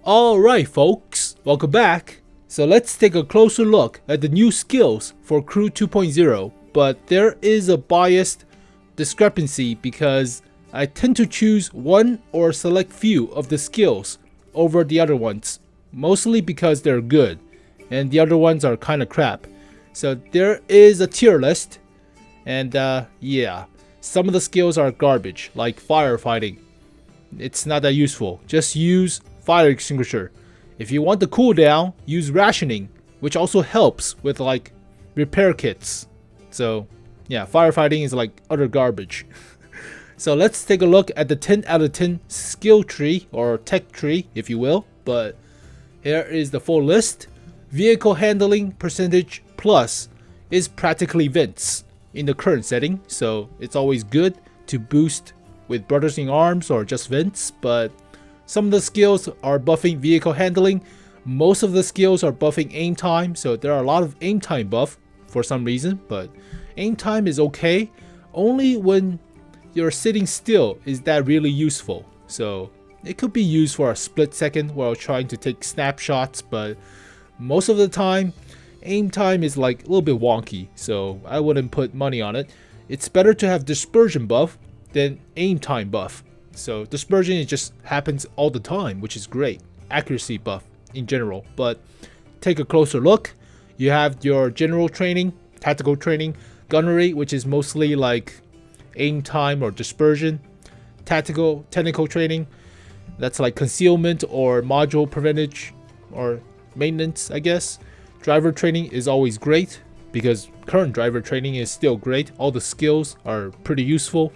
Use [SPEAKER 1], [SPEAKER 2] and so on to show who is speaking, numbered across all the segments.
[SPEAKER 1] Alright folks, welcome back. So let's take a closer look at the new skills for Crew 2.0, but there is a biased discrepancy because I tend to choose one or select few of the skills over the other ones, mostly because they're good and the other ones are kinda crap. So there is a tier list and yeah, some of the skills are garbage, like firefighting. It's not that useful. Just use fire extinguisher. If you want the cooldown, use rationing, which also helps with like repair kits. So yeah, firefighting is like utter garbage. So let's take a look at the 10 out of 10 skill tree or tech tree, if you will. But here is the full list. Vehicle handling percentage plus is practically vents in the current setting, so it's always good to boost with brothers in arms or just vents. But some of the skills are buffing vehicle handling. Most of the skills are buffing aim time, so there are a lot of aim time buff for some reason, but aim time is okay. Only when you're sitting still is that really useful. So it could be used for a split second while trying to take snapshots, but most of the time aim time is like a little bit wonky, so I wouldn't put money on it. It's better to have dispersion buff than aim time buff. So dispersion, it just happens all the time, which is great. Accuracy buff in general. But take a closer look. You have your general training, tactical training, gunnery, which is mostly like aim time or dispersion. Technical training, that's like concealment or module preventage or maintenance, I guess. Driver training is always great because current driver training is still great. All the skills are pretty useful.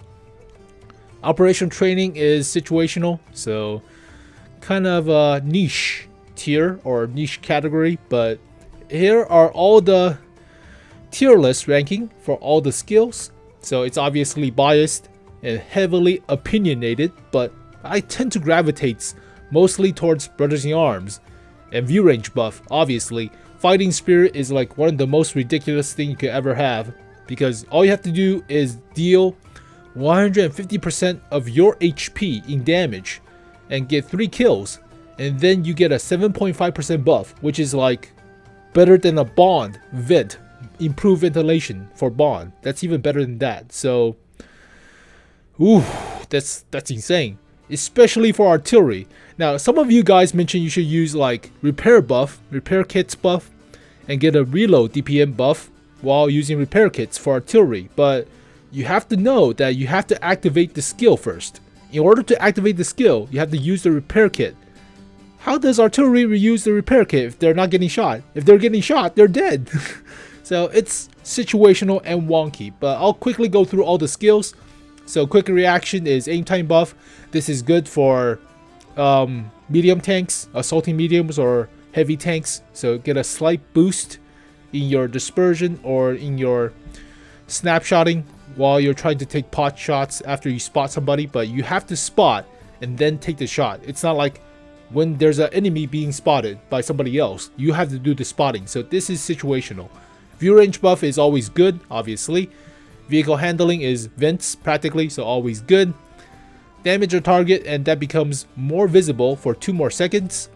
[SPEAKER 1] Operation training is situational, so kind of a niche tier or niche category, but here are all the tier list ranking for all the skills. So it's obviously biased and heavily opinionated, but I tend to gravitate mostly towards brothers in arms and view range buff. Obviously, fighting spirit is like one of the most ridiculous thing you could ever have, because all you have to do is deal 150% of your HP in damage and get 3 kills, and then you get a 7.5% buff, which is like better than a bond vent, improved ventilation for bond. That's even better than that. So ooh, that's insane, especially for artillery. Now some of you guys mentioned you should use like repair kits buff, and get a reload DPM buff while using repair kits for artillery, but you have to know that you have to activate the skill first. In order to activate the skill, you have to use the repair kit. How does artillery reuse the repair kit if they're not getting shot? If they're getting shot, they're dead. So it's situational and wonky, but I'll quickly go through all the skills. So quick reaction is aim time buff. This is good for medium tanks, assaulting mediums or heavy tanks. So get a slight boost in your dispersion or in your snapshotting while you're trying to take pot shots after you spot somebody, but you have to spot and then take the shot. It's not like when there's an enemy being spotted by somebody else, you have to do the spotting. So this is situational. View range buff is always good, obviously. Vehicle handling is vents practically, so always good. Damage a target and that becomes more visible for 2 more seconds.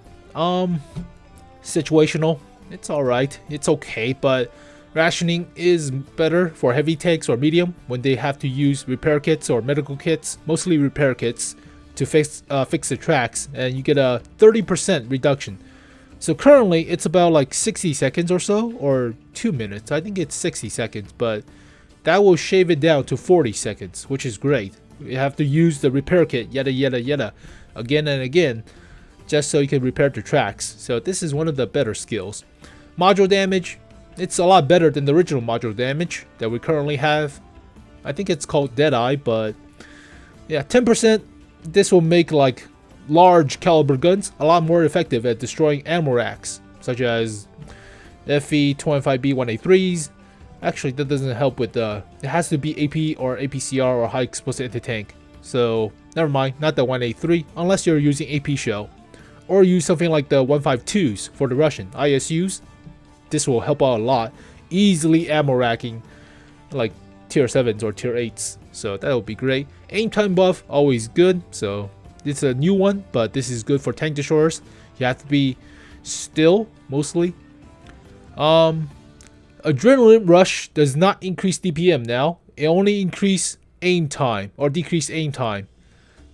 [SPEAKER 1] Situational, it's alright, it's okay, but rationing is better for heavy tanks or medium when they have to use repair kits or medical kits, mostly repair kits, to fix the tracks, and you get a 30% reduction. So currently it's about like 60 seconds or so, or 2 minutes. I think it's 60 seconds, but that will shave it down to 40 seconds, which is great. You have to use the repair kit yada again and again just so you can repair the tracks. So this is one of the better skills. Module damage, it's a lot better than the original module damage that we currently have. I think it's called Deadeye, but yeah, 10%. This will make like large caliber guns a lot more effective at destroying ammo racks, such as FE-25B1A3s. Actually, that doesn't help with it has to be AP or APCR or high explosive anti-tank. So never mind, not the 1A3 unless you're using AP shell, or use something like the 152s for the Russian ISUs. This will help out a lot, easily ammo racking like tier 7s or tier 8s. So that would be great. Aim time buff, always good. So it's a new one, but this is good for tank destroyers. You have to be still mostly. Adrenaline rush does not increase DPM now. It only increase aim time or decrease aim time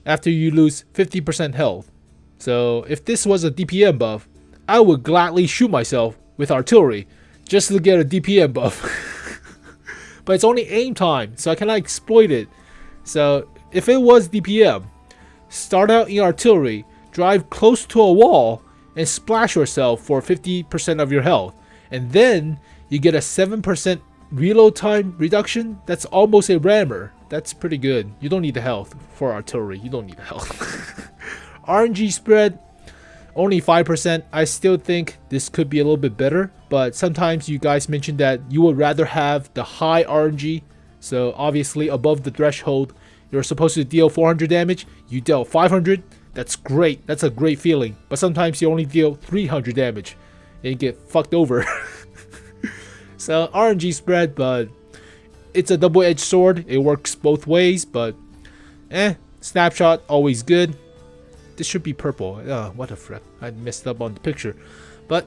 [SPEAKER 1] after you lose 50% health. So if this was a DPM buff, I would gladly shoot myself with artillery just to get a DPM buff. But it's only aim time, so I cannot exploit it. So if it was DPM, start out in artillery, drive close to a wall, and splash yourself for 50% of your health. And then you get a 7% reload time reduction. That's almost a rammer. That's pretty good. You don't need the health for artillery. You don't need the health. RNG spread, only 5%. I still think this could be a little bit better, but sometimes you guys mentioned that you would rather have the high RNG. So obviously above the threshold, you're supposed to deal 400 damage. You dealt 500. That's great. That's a great feeling. But sometimes you only deal 300 damage and you get fucked over. So RNG spread, but it's a double-edged sword. It works both ways, but snapshot always good. This should be purple. What the frick? I messed up on the picture. But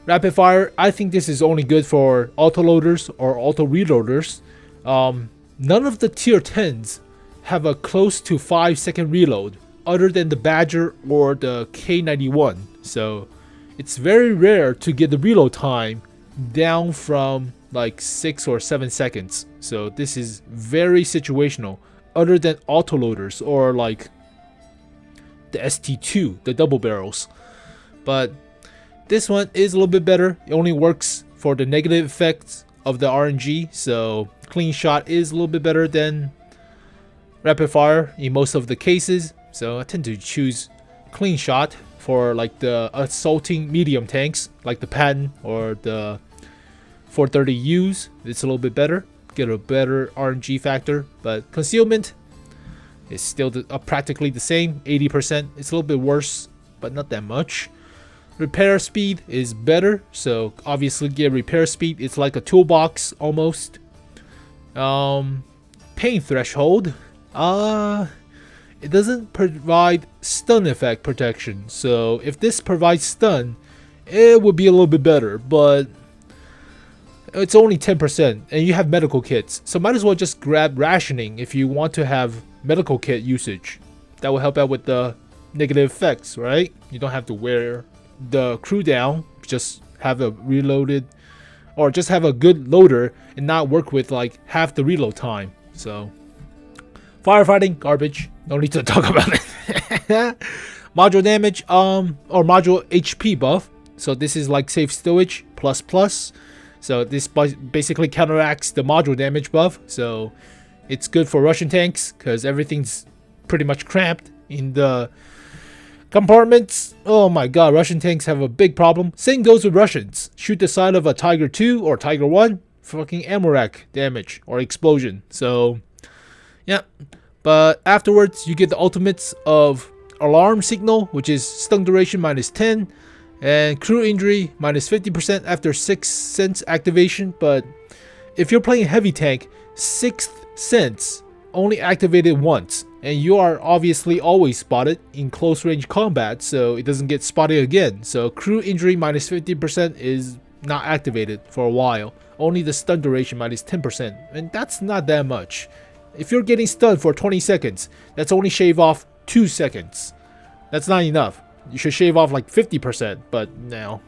[SPEAKER 1] rapid fire, I think this is only good for auto-loaders or auto-reloaders. None of the tier 10s have a close to 5-second reload other than the Badger or the K91. So it's very rare to get the reload time down from like 6 or 7 seconds. So this is very situational other than auto-loaders or like the ST2, the double barrels. But this one is a little bit better. It only works for the negative effects of the RNG, so clean shot is a little bit better than rapid fire in most of the cases. So I tend to choose clean shot for like the assaulting medium tanks like the Patton or the 430Us. It's a little bit better, get a better RNG factor, but concealment is still practically the same, 80%. It's a little bit worse, but not that much. Repair speed is better, so obviously get repair speed. It's like a toolbox almost. Pain threshold, it doesn't provide stun effect protection. So if this provides stun, it would be a little bit better, but it's only 10%, and you have medical kits, so might as well just grab rationing if you want to have medical kit usage. That will help out with the negative effects, right? You don't have to wear the crew down, just have a reloaded, or just have a good loader and not work with like half the reload time. So firefighting, garbage, no need to talk about it. Module damage, or module HP buff. So this is like safe stowage plus. So this basically counteracts the module damage buff. So it's good for Russian tanks because everything's pretty much cramped in the compartments. Oh my god, Russian tanks have a big problem. Same goes with Russians. Shoot the side of a Tiger 2 or Tiger 1, fucking ammo rack damage or explosion. So yeah, but afterwards you get the ultimates of alarm signal, which is stun duration -10, and crew injury -50% after 6th sense activation. But if you're playing heavy tank, 6th sense only activated once, and you are obviously always spotted in close range combat, so it doesn't get spotted again. So crew injury -50% is not activated for a while. Only the stun duration -10%, and that's not that much. If you're getting stunned for 20 seconds, that's only shave off 2 seconds. That's not enough. You should shave off like 50%, but no.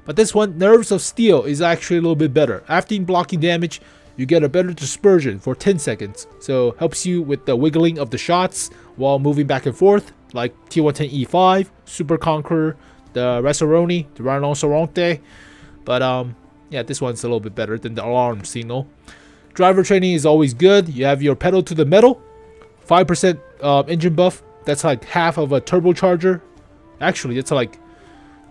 [SPEAKER 1] But this one, Nerves of Steel, is actually a little bit better. After blocking damage, you get a better dispersion for 10 seconds. So helps you with the wiggling of the shots while moving back and forth, like T110E5, Super Conqueror, the Resoroni, the Rhinoceronte. But yeah, this one's a little bit better than the alarm signal. Driver training is always good. You have your pedal to the metal, 5% engine buff. That's like half of a turbocharger. Actually, it's like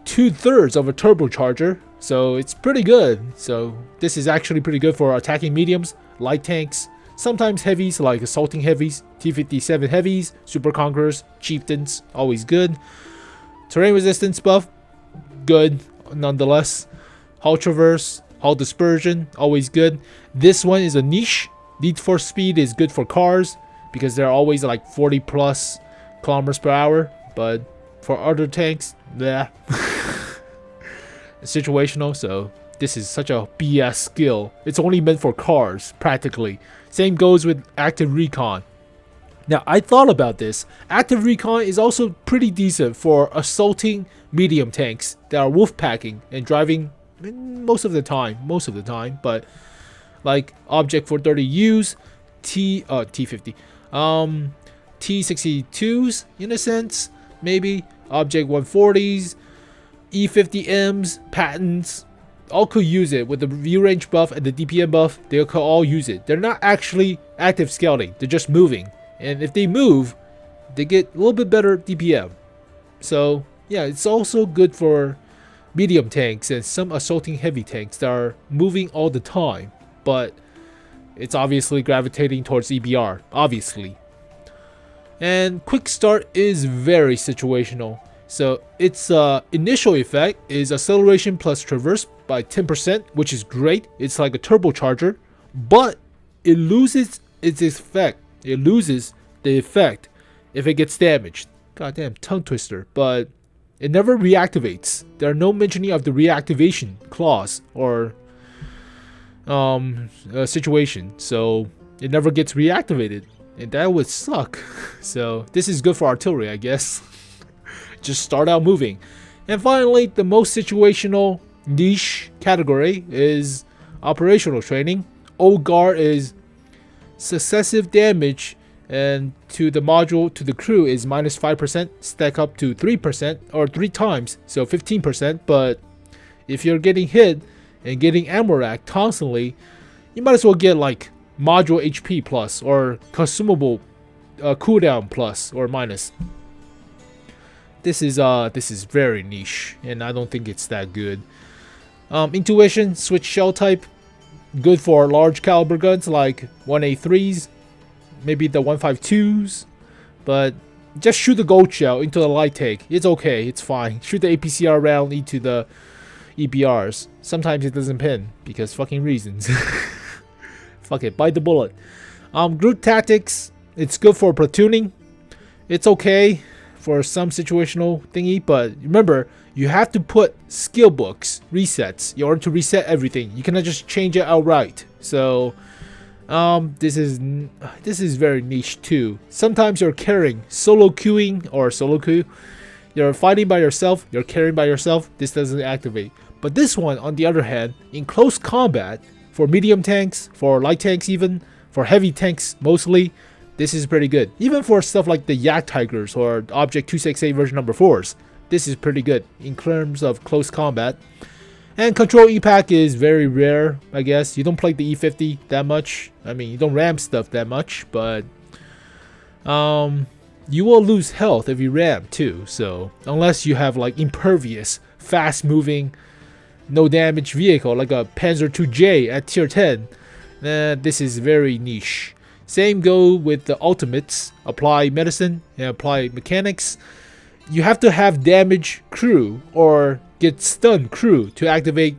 [SPEAKER 1] 2/3 of a turbocharger. So it's pretty good. So this is actually pretty good for attacking mediums, light tanks, sometimes heavies like assaulting heavies, T57 heavies, Super Conquerors, Chieftains, always good. Terrain resistance buff, good nonetheless. Hull traverse, hull dispersion, always good. This one is a niche. Need for speed is good for cars because they're always like 40+ kilometers per hour. But For other tanks, yeah. Situational, so this is such a BS skill. It's only meant for cars, practically. Same goes with active recon. Now, I thought about this. Active recon is also pretty decent for assaulting medium tanks that are wolf packing and driving most of the time, but like Object 430Us, T50, T62s in a sense, maybe Object 140s, E50Ms, Patents, all could use it with the view range buff and the DPM buff. They could all use it. They're not actually active scouting, they're just moving. And if they move, they get a little bit better DPM. So yeah, it's also good for medium tanks and some assaulting heavy tanks that are moving all the time. But it's obviously gravitating towards EBR, obviously. And quick start is very situational. So its initial effect is acceleration plus traverse by 10%, which is great. It's like a turbocharger, but it loses its effect. It loses the effect if it gets damaged. Goddamn tongue twister. But it never reactivates. There are no mentioning of the reactivation clause or situation. So it never gets reactivated. And that would suck. So this is good for artillery, I guess. Just start out moving. And finally, the most situational niche category is operational training. Old guard is successive damage, and to the module to the crew is minus 5%, stack up to 3% or 3 times, so 15%. But if you're getting hit and getting ammo rack constantly, you might as well get like module HP plus or consumable cooldown plus or minus. This is very niche, and I don't think it's that good. Intuition, switch shell type, good for large caliber guns like 1A3s, maybe the 152s, but just shoot the gold shell into the light tank. It's okay, it's fine. Shoot the APCR round into the EBRs. Sometimes it doesn't pin because fucking reasons. Fuck it, bite the bullet. Group tactics, it's good for platooning. It's okay for some situational thingy, but remember, you have to put skill books resets in order to reset everything. You cannot just change it outright. So this is very niche too. Sometimes you're carrying solo queuing or solo queue, you're fighting by yourself, you're carrying by yourself, this doesn't activate. But this one, on the other hand, in close combat, for medium tanks, for light tanks even, for heavy tanks mostly, this is pretty good. Even for stuff like the Yak Tigers or Object 268 version number 4s, this is pretty good in terms of close combat. And control EPAC is very rare, I guess. You don't play the E50 that much. I mean, you don't ram stuff that much, but you will lose health if you ram too. So unless you have like impervious, fast moving, no damage vehicle like a Panzer II-J at tier 10, this is very niche. Same go with the ultimates, apply medicine and apply mechanics. You have to have damage crew or get stunned crew to activate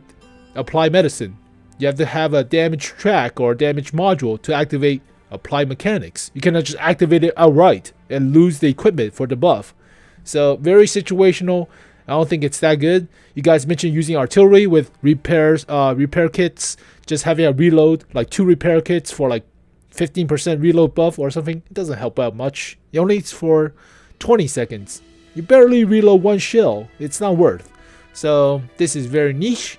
[SPEAKER 1] apply medicine. You have to have a damage track or damage module to activate apply mechanics. You cannot just activate it outright and lose the equipment for the buff. So very situational. I don't think it's that good. You guys mentioned using artillery with repairs, repair kits, just having a reload, like 2 repair kits for like 15% reload buff or something. It doesn't help out much. It only is for 20 seconds. You barely reload 1 shell. It's not worth. So this is very niche.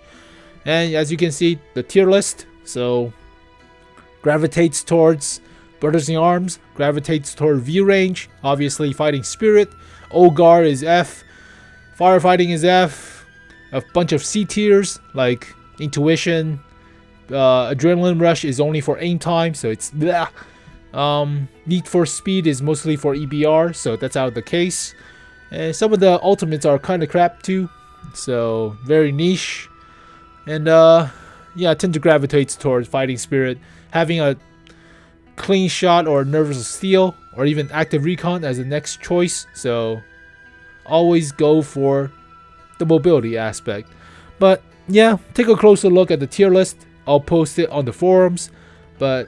[SPEAKER 1] And as you can see, the tier list, so gravitates towards Brothers in Arms, gravitates toward view range, obviously fighting spirit. Old guard is F, firefighting is F, a bunch of C tiers like intuition, adrenaline rush is only for aim time, so it's blah. Need for speed is mostly for EBR, so that's out of the case. And some of the ultimates are kind of crap too, so very niche. And yeah, tend to gravitate towards fighting spirit, having a clean shot or nervous steel or even active recon as the next choice. So always go for the mobility aspect. But yeah, take a closer look at the tier list. I'll post it on the forums. But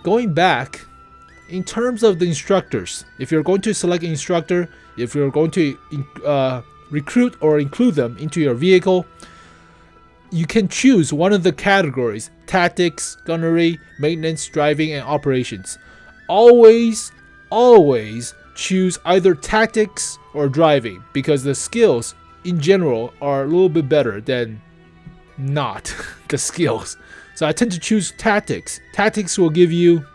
[SPEAKER 1] going back, in terms of the instructors, if you're going to select an instructor, if you're going to recruit or include them into your vehicle, you can choose one of the categories: tactics, gunnery, maintenance, driving, and operations. Always choose either tactics or driving, because the skills in general are a little bit better than not the skills. So I tend to choose tactics. Tactics will give you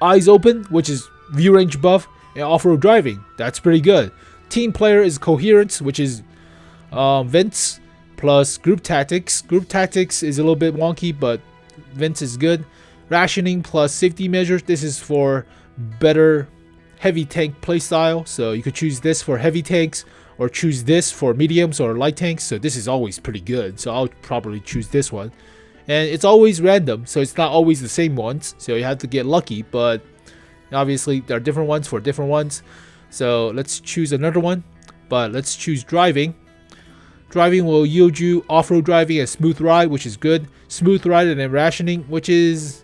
[SPEAKER 1] eyes open, which is view range buff, and off-road driving. That's pretty good. Team player is coherence, which is vents plus group tactics. Group tactics is a little bit wonky, but vents is good. Rationing plus safety measures. This is for better heavy tank playstyle. So you could choose this for heavy tanks, or choose this for mediums or light tanks. So this is always pretty good. So I'll probably choose this one. And it's always random, so it's not always the same ones. So you have to get lucky, but obviously there are different ones for different ones. So let's choose another one. But let's choose driving. Driving will yield you off-road driving and smooth ride, which is good. Smooth ride and then rationing, which is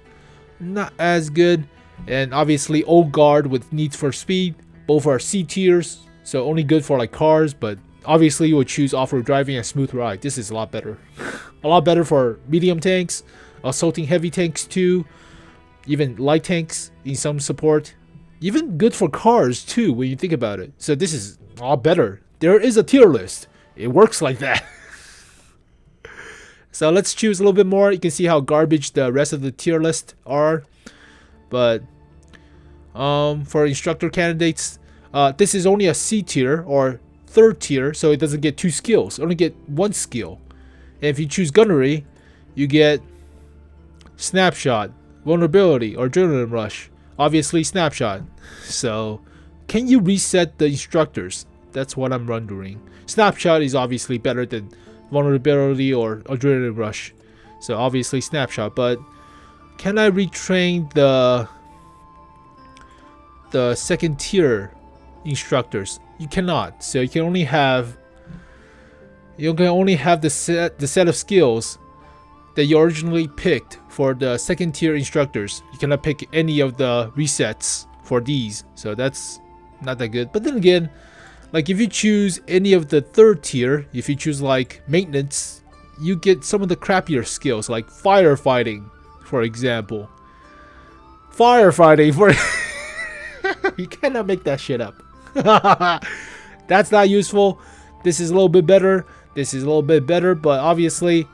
[SPEAKER 1] not as good. And obviously old guard with needs for speed. Both are C tiers, so only good for like cars, but obviously you would choose off-road driving and smooth ride. This is a lot better. A lot better for medium tanks, assaulting heavy tanks too, even light tanks in some support. Even good for cars too when you think about it. So this is a lot better. There is a tier list. It works like that. So let's choose a little bit more. You can see how garbage the rest of the tier list are. But for instructor candidates, this is only a C tier or third tier, so it doesn't get 2 skills. Only get 1 skill. And if you choose gunnery, you get snapshot, vulnerability, or adrenaline rush. Obviously snapshot. So can you reset the instructors? That's what I'm wondering. Snapshot is obviously better than vulnerability or adrenaline rush. So obviously snapshot. But can I retrain the second tier instructors? You cannot. So you can only have the set of skills that you originally picked for the second tier instructors. You cannot pick any of the resets for these, so that's not that good. But then again, like if you choose any of the third tier, if you choose like maintenance, you get some of the crappier skills like firefighting, for example. Firefighting for you cannot make that shit up. That's not useful. This is a little bit better. This is a little bit better, but obviously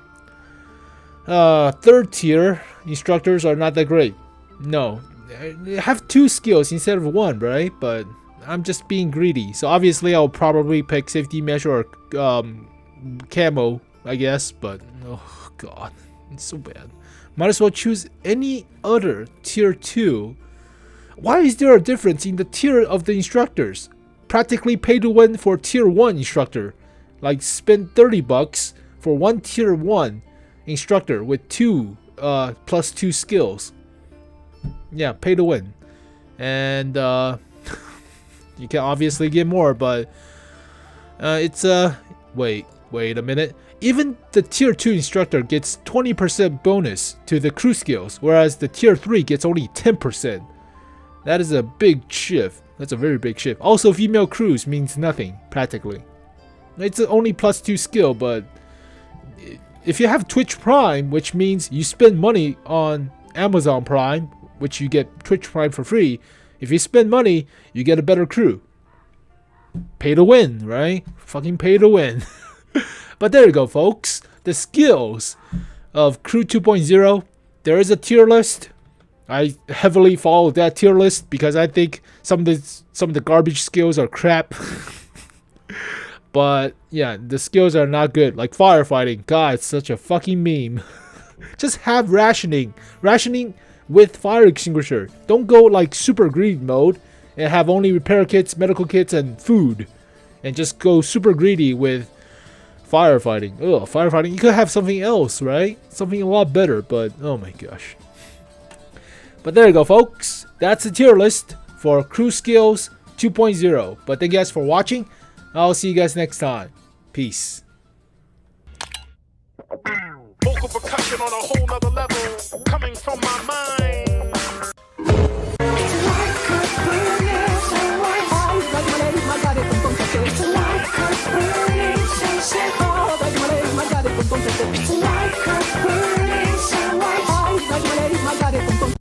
[SPEAKER 1] third tier instructors are not that great. No, they have 2 skills instead of 1, right? But I'm just being greedy, so obviously I'll probably pick safety measure or camo, I guess. But oh god, it's so bad. Might as well choose any other tier 2. Why is there a difference in the tier of the instructors? Practically pay to win for tier 1 instructor. Like spend $30 for 1 tier 1 instructor with 2 plus 2 skills. Yeah, pay to win. And you can obviously get more, but it's wait a minute. Even the tier 2 instructor gets 20% bonus to the crew skills, whereas the tier 3 gets only 10%. That is a big shift. That's a very big shift. Also, female crews means nothing, practically. It's only plus 2 skill, but if you have Twitch Prime, which means you spend money on Amazon Prime, which you get Twitch Prime for free, if you spend money, you get a better crew. Pay to win, right? Fucking pay to win. But there you go, folks. The skills of Crew 2.0. There is a tier list. I heavily follow that tier list because I think some of the garbage skills are crap. But yeah, the skills are not good. Like firefighting. God, it's such a fucking meme. Just have rationing. Rationing with fire extinguisher. Don't go like super greedy mode and have only repair kits, medical kits, and food. And just go super greedy with firefighting. Ugh, firefighting. You could have something else, right? Something a lot better, but oh my gosh. But there you go, folks. That's the tier list for Crew Skills 2.0. But thank you guys for watching. I'll see you guys next time. Peace.
[SPEAKER 2] Vocal percussion on a whole nother level, coming from my mind.